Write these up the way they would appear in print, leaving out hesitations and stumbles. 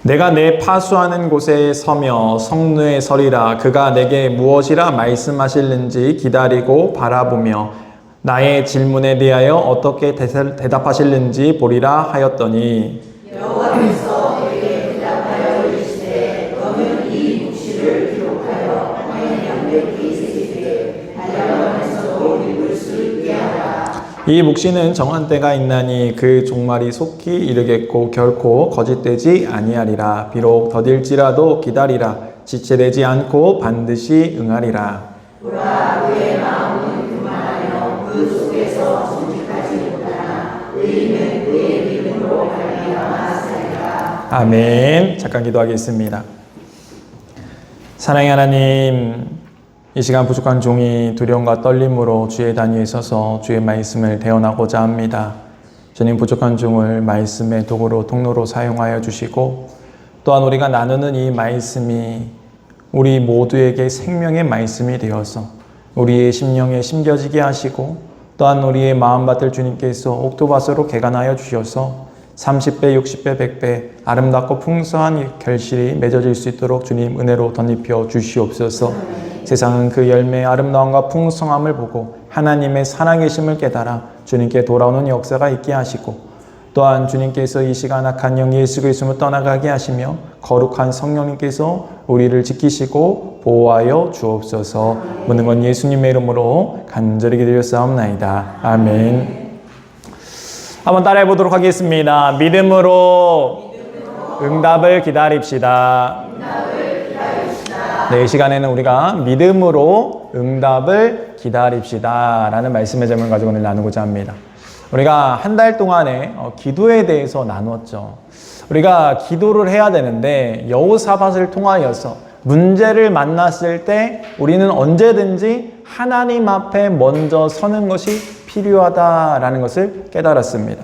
내가 내 파수하는 곳에 서며 성루에 서리라. 그가 내게 무엇이라 말씀하실는지 기다리고 바라보며 나의 질문에 대하여 어떻게 대답하실는지 보리라 하였더니 여호와께서 내게 대답하여 이르시되 너는 이 묵시를 기록하여 너의 양백이 새기되 달려가면서도 읽을 수 있게 하라. 이 묵시는 정한 때가 있나니 그 종말이 속히 이르겠고 결코 거짓되지 아니하리라. 비록 더딜지라도 기다리라. 지체되지 않고 반드시 응하리라. 보라 그의 마음은 교만하며 그 속에서 정직하지 못하나 의인은 그의 믿음으로 말미암아 살리라. 아멘. 잠깐 기도하겠습니다. 사랑의 하나님, 이 시간 부족한 종이 두려움과 떨림으로 주의 단위에 서서 주의 말씀을 대언하고자 합니다. 주님, 부족한 종을 말씀의 도구로 통로로 사용하여 주시고 또한 우리가 나누는 이 말씀이 우리 모두에게 생명의 말씀이 되어서 우리의 심령에 심겨지게 하시고 또한 우리의 마음밭을 주님께서 옥토밭으로 개간하여 주셔서 30배, 60배, 100배 아름답고 풍성한 결실이 맺어질 수 있도록 주님 은혜로 덧입혀 주시옵소서. 세상은 그 열매의 아름다움과 풍성함을 보고 하나님의 살아계심을 깨달아 주님께 돌아오는 역사가 있게 하시고 또한 주님께서 이 시간 악한 영 예수 그리스도를 떠나가게 하시며 거룩한 성령님께서 우리를 지키시고 보호하여 주옵소서. 모든 건 예수님의 이름으로 간절히 기도드렸사옵나이다. 아멘. 한번 따라해 보도록 하겠습니다. 믿음으로 응답을 기다립시다. 네, 이 시간에는 우리가 믿음으로 응답을 기다립시다 라는 말씀의 제목을 가지고 오늘 나누고자 합니다. 우리가 한 달 동안에 기도에 대해서 나누었죠. 우리가 기도를 해야 되는데 여호사밧을 통하여서 문제를 만났을 때 우리는 언제든지 하나님 앞에 먼저 서는 것이 필요하다라는 것을 깨달았습니다.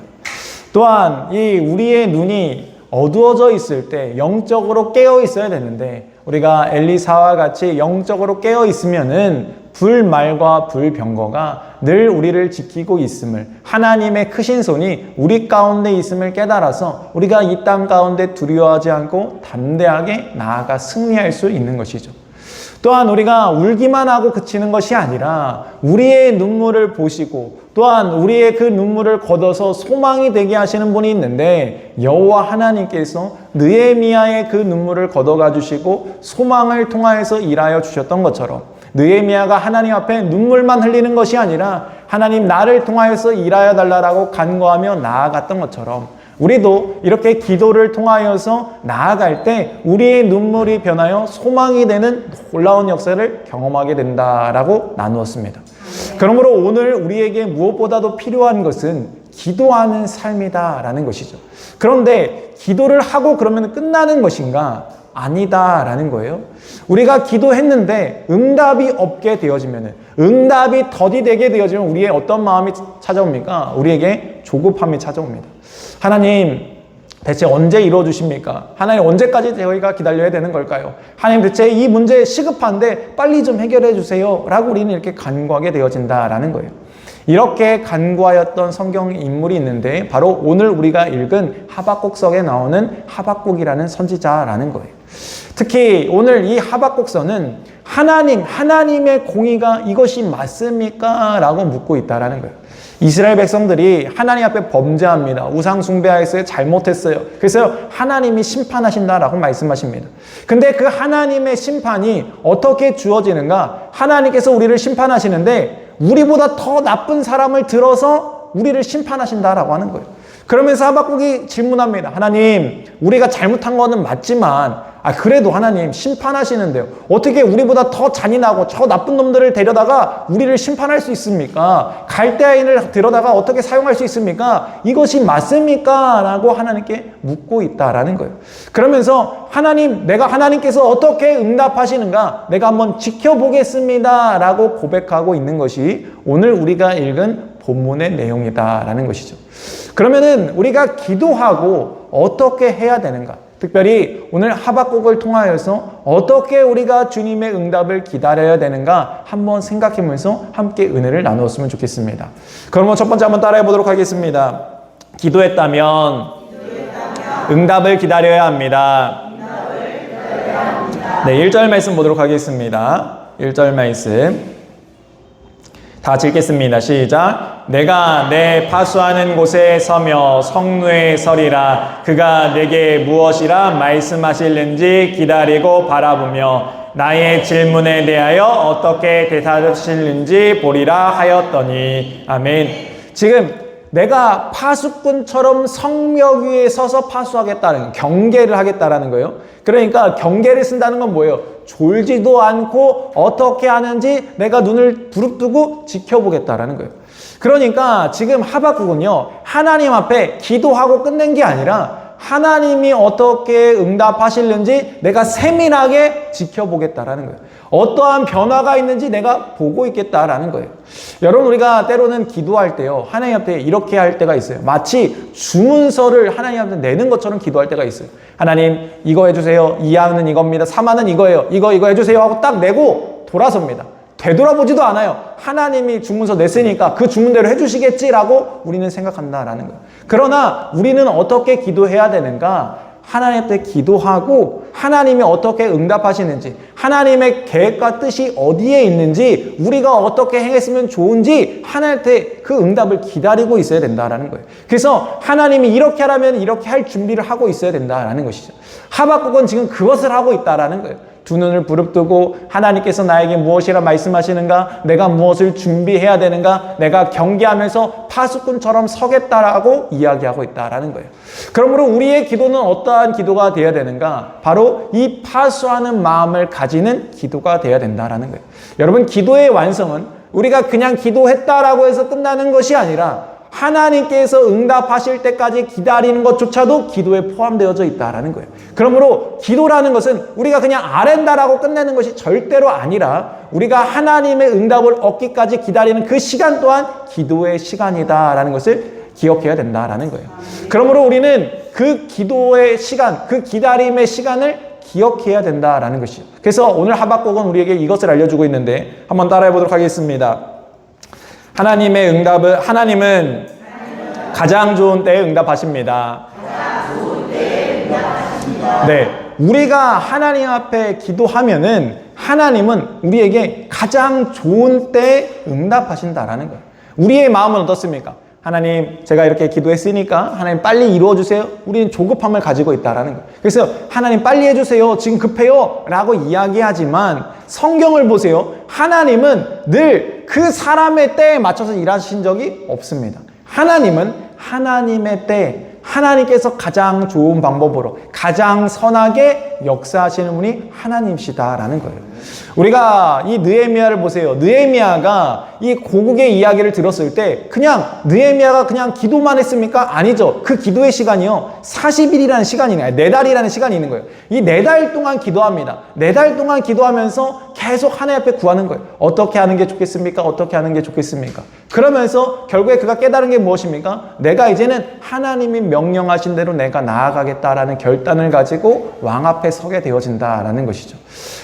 또한 이 우리의 눈이 어두워져 있을 때 영적으로 깨어 있어야 되는데 우리가 엘리사와 같이 영적으로 깨어 있으면은 불말과 불병거가 늘 우리를 지키고 있음을, 하나님의 크신 손이 우리 가운데 있음을 깨달아서 우리가 이 땅 가운데 두려워하지 않고 담대하게 나아가 승리할 수 있는 것이죠. 또한 우리가 울기만 하고 그치는 것이 아니라 우리의 눈물을 보시고 또한 우리의 그 눈물을 걷어서 소망이 되게 하시는 분이 있는데 여호와 하나님께서 느헤미야의 그 눈물을 걷어가 주시고 소망을 통하여서 일하여 주셨던 것처럼 느헤미야가 하나님 앞에 눈물만 흘리는 것이 아니라 하나님 나를 통하여서 일하여 달라고 간구하며 나아갔던 것처럼 우리도 이렇게 기도를 통하여서 나아갈 때 우리의 눈물이 변하여 소망이 되는 놀라운 역사를 경험하게 된다라고 나누었습니다. 그러므로 오늘 우리에게 무엇보다도 필요한 것은 기도하는 삶이다라는 것이죠. 그런데 기도를 하고 그러면 끝나는 것인가? 아니다라는 거예요. 우리가 기도했는데 응답이 없게 되어지면, 응답이 더디되게 되어지면 우리의 어떤 마음이 찾아옵니까? 우리에게 조급함이 찾아옵니다. 하나님 대체 언제 이루어주십니까? 하나님 언제까지 저희가 기다려야 되는 걸까요? 하나님 대체 이 문제 시급한데 빨리 좀 해결해 주세요 라고 우리는 이렇게 간구하게 되어진다라는 거예요. 이렇게 간구하였던 성경 인물이 있는데 바로 오늘 우리가 읽은 하박국서에 나오는 하박국이라는 선지자라는 거예요. 특히 오늘 이 하박국서는 하나님의 공의가 이것이 맞습니까? 라고 묻고 있다라는 거예요. 이스라엘 백성들이 하나님 앞에 범죄합니다. 우상 숭배하였어요. 잘못했어요. 그래서 하나님이 심판하신다라고 말씀하십니다. 근데 그 하나님의 심판이 어떻게 주어지는가? 하나님께서 우리를 심판하시는데 우리보다 더 나쁜 사람을 들어서 우리를 심판하신다라고 하는 거예요. 그러면서 하박국이 질문합니다. 하나님, 우리가 잘못한 거는 맞지만 그래도 하나님 심판하시는데요. 어떻게 우리보다 더 잔인하고 저 나쁜 놈들을 데려다가 우리를 심판할 수 있습니까? 갈대아인을 데려다가 어떻게 사용할 수 있습니까? 이것이 맞습니까? 라고 하나님께 묻고 있다라는 거예요. 그러면서 하나님, 내가 하나님께서 어떻게 응답하시는가? 내가 한번 지켜보겠습니다. 라고 고백하고 있는 것이 오늘 우리가 읽은 본문의 내용이다라는 것이죠. 그러면은 우리가 기도하고 어떻게 해야 되는가? 특별히 오늘 하박국을 통하여서 어떻게 우리가 주님의 응답을 기다려야 되는가 한번 생각해보면서 함께 은혜를 나누었으면 좋겠습니다. 그러면 첫 번째 한번 따라해 보도록 하겠습니다. 기도했다면 응답을 기다려야 합니다. 네, 1절 말씀 보도록 하겠습니다. 1절 말씀. 다 같이 읽겠습니다. 시작. 내가 내 파수하는 곳에 서며 성루에 서리라. 그가 내게 무엇이라 말씀하실는지 기다리고 바라보며 나의 질문에 대하여 어떻게 대답하실는지 보리라 하였더니. 아멘. 지금 내가 파수꾼처럼 성벽 위에 서서 파수하겠다는, 경계를 하겠다라는 거예요. 그러니까 경계를 쓴다는 건 뭐예요? 졸지도 않고 어떻게 하는지 내가 눈을 부릅뜨고 지켜보겠다라는 거예요. 그러니까 지금 하박국은요, 하나님 앞에 기도하고 끝낸 게 아니라 하나님이 어떻게 응답하실는지 내가 세밀하게 지켜보겠다라는 거예요. 어떠한 변화가 있는지 내가 보고 있겠다라는 거예요. 여러분, 우리가 때로는 기도할 때요, 하나님 앞에 이렇게 할 때가 있어요. 마치 주문서를 하나님 앞에 내는 것처럼 기도할 때가 있어요. 하나님, 이거 해주세요. 2항은 이겁니다. 3항은 이거예요. 이거 해주세요 하고 딱 내고 돌아섭니다. 되돌아보지도 않아요. 하나님이 주문서 냈으니까 그 주문대로 해주시겠지라고 우리는 생각한다라는 거예요. 그러나 우리는 어떻게 기도해야 되는가? 하나님 앞에 기도하고 하나님이 어떻게 응답하시는지, 하나님의 계획과 뜻이 어디에 있는지, 우리가 어떻게 행했으면 좋은지 하나님한테 그 응답을 기다리고 있어야 된다라는 거예요. 그래서 하나님이 이렇게 하라면 이렇게 할 준비를 하고 있어야 된다라는 것이죠. 하박국은 지금 그것을 하고 있다라는 거예요. 두 눈을 부릅뜨고 하나님께서 나에게 무엇이라 말씀하시는가, 내가 무엇을 준비해야 되는가, 내가 경계하면서 파수꾼처럼 서겠다라고 이야기하고 있다라는 거예요. 그러므로 우리의 기도는 어떠한 기도가 되어야 되는가? 바로 이 파수하는 마음을 가지는 기도가 되어야 된다라는 거예요. 여러분, 기도의 완성은 우리가 그냥 기도했다라고 해서 끝나는 것이 아니라 하나님께서 응답하실 때까지 기다리는 것조차도 기도에 포함되어져 있다라는 거예요. 그러므로 기도라는 것은 우리가 그냥 아랜다라고 끝내는 것이 절대로 아니라 우리가 하나님의 응답을 얻기까지 기다리는 그 시간 또한 기도의 시간이다라는 것을 기억해야 된다라는 거예요. 그러므로 우리는 그 기도의 시간, 그 기다림의 시간을 기억해야 된다라는 것이죠. 그래서 오늘 하박국은 우리에게 이것을 알려주고 있는데 한번 따라해 보도록 하겠습니다. 하나님의 응답은, 하나님은 가장 좋은 때에 응답하십니다. 네, 우리가 하나님 앞에 기도하면은 하나님은 우리에게 가장 좋은 때에 응답하신다라는 거예요. 우리의 마음은 어떻습니까? 하나님, 제가 이렇게 기도했으니까 하나님 빨리 이루어주세요. 우리는 조급함을 가지고 있다라는 거예요. 그래서 하나님 빨리 해주세요. 지금 급해요. 라고 이야기하지만 성경을 보세요. 하나님은 늘 그 사람의 때에 맞춰서 일하신 적이 없습니다. 하나님은 하나님의 때에 하나님께서 가장 좋은 방법으로 가장 선하게 역사하시는 분이 하나님이시다라는 거예요. 우리가 이 느헤미야를 보세요. 느헤미야가 이 고국의 이야기를 들었을 때 그냥 느헤미야가 그냥 기도만 했습니까? 아니죠. 그 기도의 시간이요, 40일이라는 시간이네요. 4달이라는 시간이 있는 거예요. 이 4달 동안 기도합니다. 4달 동안 기도하면서 계속 하나님 앞에 구하는 거예요. 어떻게 하는 게 좋겠습니까? 어떻게 하는 게 좋겠습니까? 그러면서 결국에 그가 깨달은 게 무엇입니까? 내가 이제는 하나님이 명령하신 대로 내가 나아가겠다라는 결단을 가지고 왕 앞에 서게 되어진다라는 것이죠.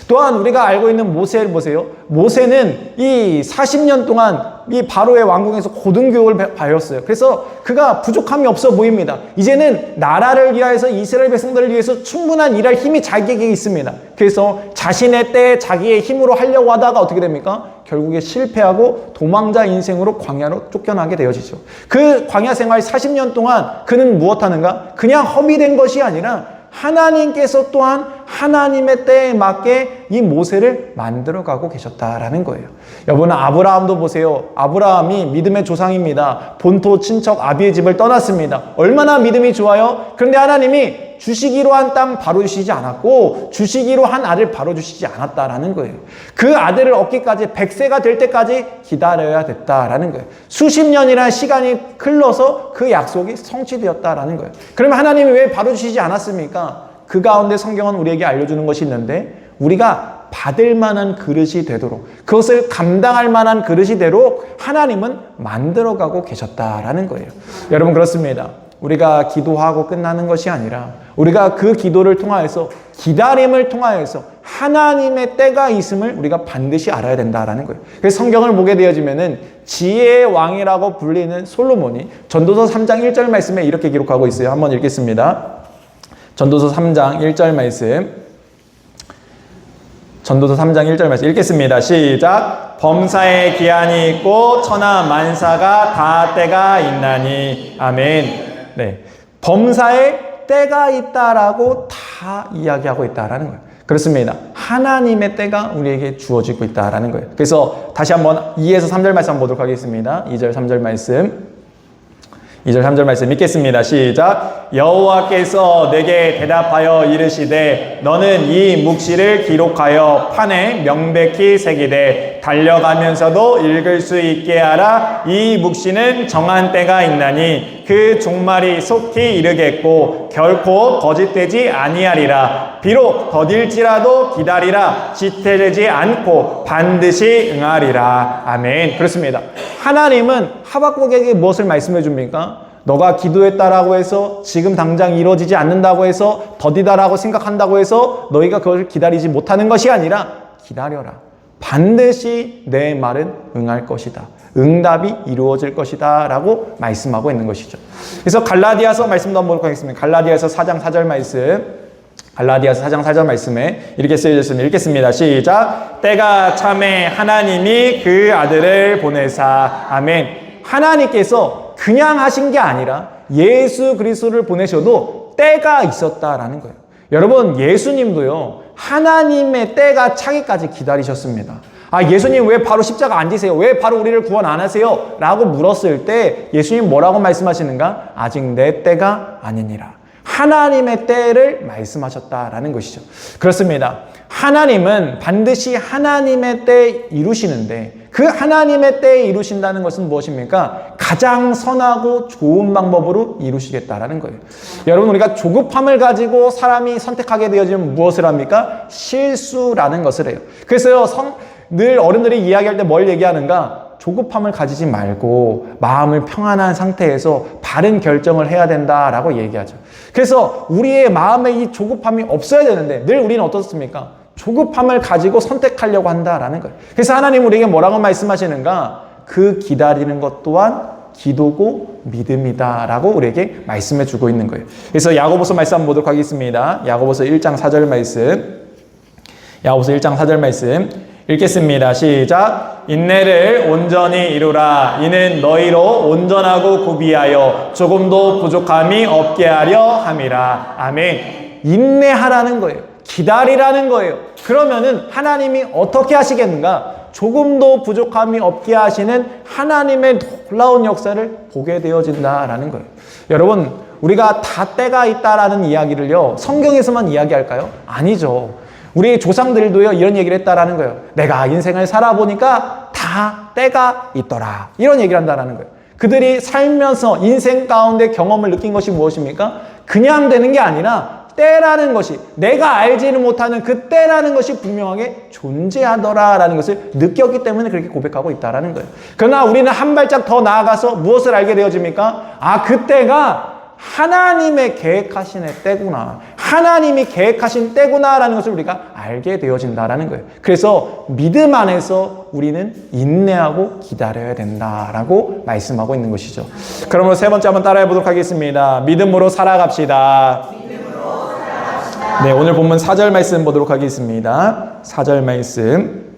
또한 우리가 알고 있는 모세를 보세요. 모세는 이 40년 동안 이 바로의 왕궁에서 고등교육을 배웠어요. 그래서 그가 부족함이 없어 보입니다. 이제는 나라를 위하여서 이스라엘 백성들을 위해서 충분한 일할 힘이 자기에게 있습니다. 그래서 자신의 때에 자기의 힘으로 하려고 하다가 어떻게 됩니까? 결국에 실패하고 도망자 인생으로 광야로 쫓겨나게 되어지죠. 그 광야 생활 40년 동안 그는 무엇하는가? 그냥 허비된 것이 아니라 하나님께서 또한 하나님의 때에 맞게 이 모세를 만들어가고 계셨다라는 거예요. 여러분, 아브라함도 보세요. 아브라함이 믿음의 조상입니다. 본토 친척 아비의 집을 떠났습니다. 얼마나 믿음이 좋아요? 그런데 하나님이 주시기로 한 땅 바로 주시지 않았고 주시기로 한 아들 바로 주시지 않았다라는 거예요. 그 아들을 얻기까지 100세가 될 때까지 기다려야 됐다라는 거예요. 수십 년이라는 시간이 흘러서 그 약속이 성취되었다라는 거예요. 그러면 하나님이 왜 바로 주시지 않았습니까? 그 가운데 성경은 우리에게 알려주는 것이 있는데 우리가 받을 만한 그릇이 되도록, 그것을 감당할 만한 그릇이 되도록 하나님은 만들어가고 계셨다라는 거예요. 여러분, 그렇습니다. 우리가 기도하고 끝나는 것이 아니라 우리가 그 기도를 통하여서, 기다림을 통하여서 하나님의 때가 있음을 우리가 반드시 알아야 된다라는 거예요. 그래서 성경을 보게 되어지면은 지혜의 왕이라고 불리는 솔로몬이 전도서 3장 1절 말씀에 이렇게 기록하고 있어요. 한번 읽겠습니다. 전도서 3장 1절 말씀. 전도서 3장 1절 말씀 읽겠습니다. 시작. 범사에 기한이 있고 천하 만사가 다 때가 있나니. 아멘. 네. 범사에 때가 있다라고 다 이야기하고 있다라는 거예요. 그렇습니다. 하나님의 때가 우리에게 주어지고 있다라는 거예요. 그래서 다시 한번 2에서 3절 말씀 한번 보도록 하겠습니다. 2절 3절 말씀. 2절 3절 말씀 읽겠습니다. 시작. 여호와께서 내게 대답하여 이르시되 너는 이 묵시를 기록하여 판에 명백히 새기되 달려가면서도 읽을 수 있게 하라. 이 묵시는 정한 때가 있나니 그 종말이 속히 이르겠고 결코 거짓되지 아니하리라. 비록 더딜지라도 기다리라. 지체되지 않고 반드시 응하리라. 아멘. 그렇습니다. 하나님은 하박국에게 무엇을 말씀해 줍니까? 너가 기도했다라고 해서 지금 당장 이루어지지 않는다고 해서 더디다라고 생각한다고 해서 너희가 그것을 기다리지 못하는 것이 아니라 기다려라. 반드시 내 말은 응할 것이다. 응답이 이루어질 것이다 라고 말씀하고 있는 것이죠. 그래서 갈라디아서 말씀도 한번 보도록 하겠습니다. 갈라디아서 4장 4절 말씀. 갈라디아서 4장 4절 말씀에 이렇게 쓰여졌습니다. 읽겠습니다. 시작. 때가 참에 하나님이 그 아들을 보내사. 아멘. 하나님께서 그냥 하신 게 아니라 예수 그리스도를 보내셔도 때가 있었다라는 거예요. 여러분, 예수님도요, 하나님의 때가 차기까지 기다리셨습니다. 아, 예수님 왜 바로 십자가 안 지세요? 왜 바로 우리를 구원 안 하세요? 라고 물었을 때 예수님 뭐라고 말씀하시는가? 아직 내 때가 아니니라. 하나님의 때를 말씀하셨다라는 것이죠. 그렇습니다. 하나님은 반드시 하나님의 때 이루시는데 그 하나님의 때에 이루신다는 것은 무엇입니까? 가장 선하고 좋은 방법으로 이루시겠다라는 거예요. 여러분, 우리가 조급함을 가지고 사람이 선택하게 되어지면 무엇을 합니까? 실수라는 것을 해요. 그래서 늘 어른들이 이야기할 때 뭘 얘기하는가? 조급함을 가지지 말고 마음을 평안한 상태에서 바른 결정을 해야 된다라고 얘기하죠. 그래서 우리의 마음에 이 조급함이 없어야 되는데 늘 우리는 어떻습니까? 조급함을 가지고 선택하려고 한다라는 거예요. 그래서 하나님 우리에게 뭐라고 말씀하시는가? 그 기다리는 것 또한 기도고 믿음이다라고 우리에게 말씀해 주고 있는 거예요. 그래서 야고보서 말씀 한번 보도록 하겠습니다. 야고보서 1장 4절 말씀. 야고보서 1장 4절 말씀 읽겠습니다. 시작. 인내를 온전히 이루라. 이는 너희로 온전하고 구비하여 조금도 부족함이 없게 하려 함이라. 아멘. 인내하라는 거예요. 기다리라는 거예요. 그러면은 하나님이 어떻게 하시겠는가? 조금도 부족함이 없게 하시는 하나님의 놀라운 역사를 보게 되어진다라는 거예요. 여러분, 우리가 다 때가 있다라는 이야기를요, 성경에서만 이야기할까요? 아니죠. 우리 조상들도요, 이런 얘기를 했다라는 거예요. 내가 인생을 살아보니까 다 때가 있더라. 이런 얘기를 한다라는 거예요. 그들이 살면서 인생 가운데 경험을 느낀 것이 무엇입니까? 그냥 되는 게 아니라 때라는 것이, 내가 알지는 못하는 그 때라는 것이 분명하게 존재하더라라는 것을 느꼈기 때문에 그렇게 고백하고 있다라는 거예요. 그러나 우리는 한 발짝 더 나아가서 무엇을 알게 되어집니까? 아, 그 때가 하나님의 계획하신 때구나. 하나님이 계획하신 때구나라는 것을 우리가 알게 되어진다라는 거예요. 그래서 믿음 안에서 우리는 인내하고 기다려야 된다라고 말씀하고 있는 것이죠. 그러므로 세 번째 한번 따라해 보도록 하겠습니다. 믿음으로 살아갑시다. 네, 오늘 본문 4절 말씀 보도록 하겠습니다. 4절 말씀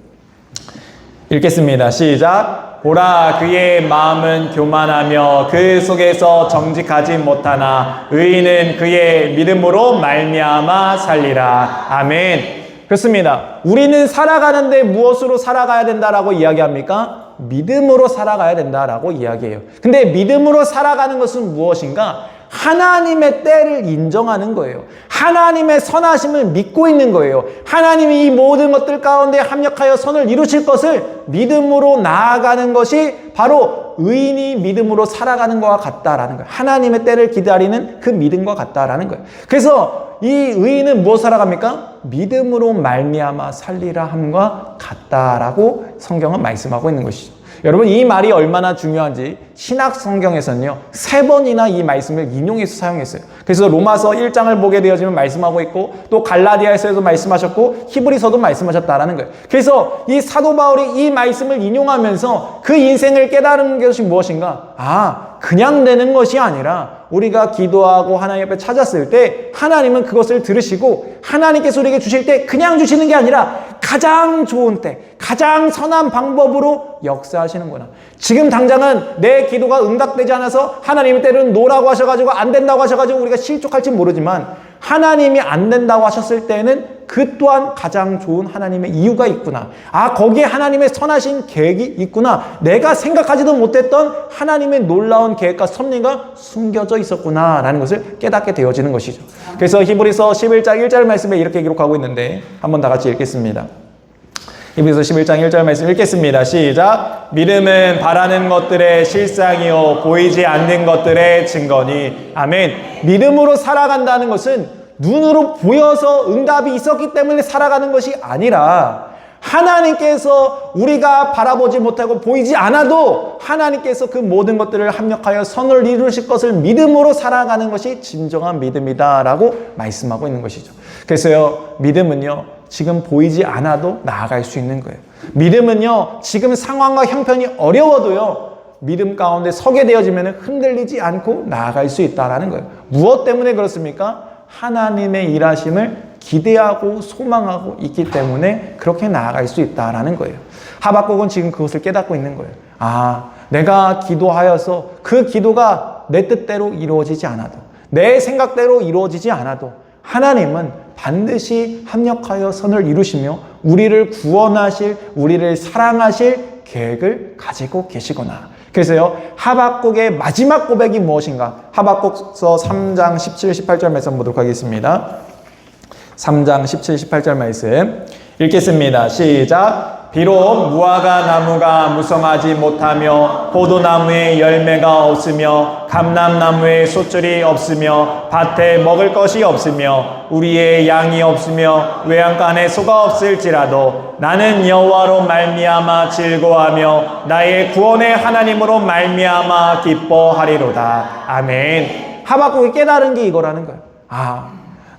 읽겠습니다. 시작. 보라, 그의 마음은 교만하며 그 속에서 정직하지 못하나 의인은 그의 믿음으로 말미암아 살리라. 아멘. 그렇습니다. 우리는 살아가는데 무엇으로 살아가야 된다라고 이야기합니까? 믿음으로 살아가야 된다라고 이야기해요. 근데 믿음으로 살아가는 것은 무엇인가? 하나님의 때를 인정하는 거예요. 하나님의 선하심을 믿고 있는 거예요. 하나님이 이 모든 것들 가운데 합력하여 선을 이루실 것을 믿음으로 나아가는 것이 바로 의인이 믿음으로 살아가는 것과 같다라는 거예요. 하나님의 때를 기다리는 그 믿음과 같다라는 거예요. 그래서 이 의인은 무엇 살아갑니까? 믿음으로 말미암아 살리라 함과 같다라고 성경은 말씀하고 있는 것이죠. 여러분 이 말이 얼마나 중요한지 신약 성경에서는요 3번이나 이 말씀을 인용해서 사용했어요. 그래서 로마서 1장을 보게 되어지면 말씀하고 있고 또 갈라디아서에도 말씀하셨고 히브리서도 말씀하셨다라는 거예요. 그래서 이 사도 바울이 이 말씀을 인용하면서 그 인생을 깨달은 것이 무엇인가? 그냥 되는 것이 아니라 우리가 기도하고 하나님 앞에 찾았을 때 하나님은 그것을 들으시고 하나님께서 우리에게 주실 때 그냥 주시는 게 아니라 가장 좋은 때, 가장 선한 방법으로 역사하시는구나. 지금 당장은 내 기도가 응답되지 않아서 하나님이 때로는 노라고 하셔가지고 안 된다고 하셔가지고 우리가 실족할지 모르지만 하나님이 안 된다고 하셨을 때는 그 또한 가장 좋은 하나님의 이유가 있구나. 거기에 하나님의 선하신 계획이 있구나. 내가 생각하지도 못했던 하나님의 놀라운 계획과 섭리가 숨겨져 있었구나 라는 것을 깨닫게 되어지는 것이죠. 그래서 히브리서 11장 1절 말씀에 이렇게 기록하고 있는데 한번 다 같이 읽겠습니다. 히브리서 11장 1절 말씀 읽겠습니다. 시작. 믿음은 바라는 것들의 실상이요 보이지 않는 것들의 증거니. 아멘. 믿음으로 살아간다는 것은 눈으로 보여서 응답이 있었기 때문에 살아가는 것이 아니라 하나님께서 우리가 바라보지 못하고 보이지 않아도 하나님께서 그 모든 것들을 합력하여 선을 이루실 것을 믿음으로 살아가는 것이 진정한 믿음이다라고 말씀하고 있는 것이죠. 그래서요, 믿음은요, 지금 보이지 않아도 나아갈 수 있는 거예요. 믿음은요, 지금 상황과 형편이 어려워도요, 믿음 가운데 서게 되어지면 흔들리지 않고 나아갈 수 있다라는 거예요. 무엇 때문에 그렇습니까? 하나님의 일하심을 기대하고 소망하고 있기 때문에 그렇게 나아갈 수 있다라는 거예요. 하박국은 지금 그것을 깨닫고 있는 거예요. 내가 기도하여서 그 기도가 내 뜻대로 이루어지지 않아도, 내 생각대로 이루어지지 않아도 하나님은 반드시 합력하여 선을 이루시며 우리를 구원하실, 우리를 사랑하실 계획을 가지고 계시구나. 그래서요, 하박국의 마지막 고백이 무엇인가? 하박국서 3장 17, 18절 말씀 보도록 하겠습니다. 3장 17, 18절 말씀 읽겠습니다. 시작. 비록 무화과 나무가 무성하지 못하며 포도나무에 열매가 없으며 감람나무에 솥줄이 없으며 밭에 먹을 것이 없으며 우리의 양이 없으며 외양간에 소가 없을지라도 나는 여호와로 말미암아 즐거워하며 나의 구원의 하나님으로 말미암아 기뻐하리로다. 아멘. 하박국이 깨달은 게 이거라는 거예요.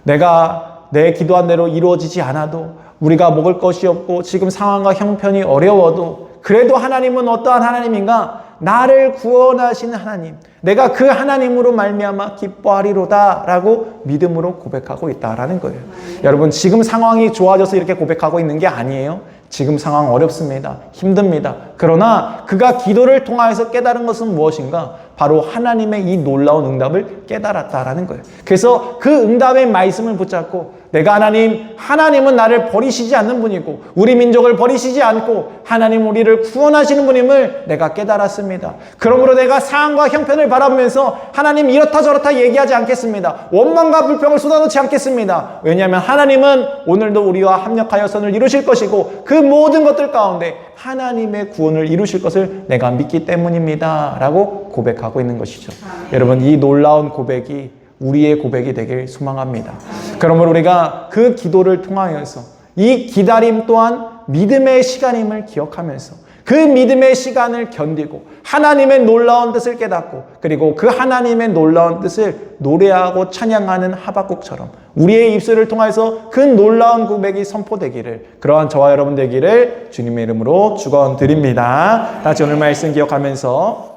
내가 내 기도한 대로 이루어지지 않아도, 우리가 먹을 것이 없고 지금 상황과 형편이 어려워도 그래도 하나님은 어떠한 하나님인가? 나를 구원하신 하나님, 내가 그 하나님으로 말미암아 기뻐하리로다 라고 믿음으로 고백하고 있다라는 거예요. 여러분, 지금 상황이 좋아져서 이렇게 고백하고 있는 게 아니에요. 지금 상황 어렵습니다. 힘듭니다. 그러나 그가 기도를 통하여서 깨달은 것은 무엇인가? 바로 하나님의 이 놀라운 응답을 깨달았다라는 거예요. 그래서 그 응답의 말씀을 붙잡고 내가 하나님은 나를 버리시지 않는 분이고 우리 민족을 버리시지 않고 하나님 우리를 구원하시는 분임을 내가 깨달았습니다. 그러므로 내가 상황과 형편을 바라보면서 하나님 이렇다 저렇다 얘기하지 않겠습니다. 원망과 불평을 쏟아놓지 않겠습니다. 왜냐하면 하나님은 오늘도 우리와 합력하여 선을 이루실 것이고 그 모든 것들 가운데 하나님의 구원을 이루실 것을 내가 믿기 때문입니다 라고 고백하고 있는 것이죠. 여러분, 이 놀라운 고백이 우리의 고백이 되길 소망합니다. 그러므로 우리가 그 기도를 통하여서 이 기다림 또한 믿음의 시간임을 기억하면서 그 믿음의 시간을 견디고 하나님의 놀라운 뜻을 깨닫고 그리고 그 하나님의 놀라운 뜻을 노래하고 찬양하는 하박국처럼 우리의 입술을 통해서 그 놀라운 고백이 선포되기를, 그러한 저와 여러분 되기를 주님의 이름으로 축원드립니다. 다시 오늘 말씀 기억하면서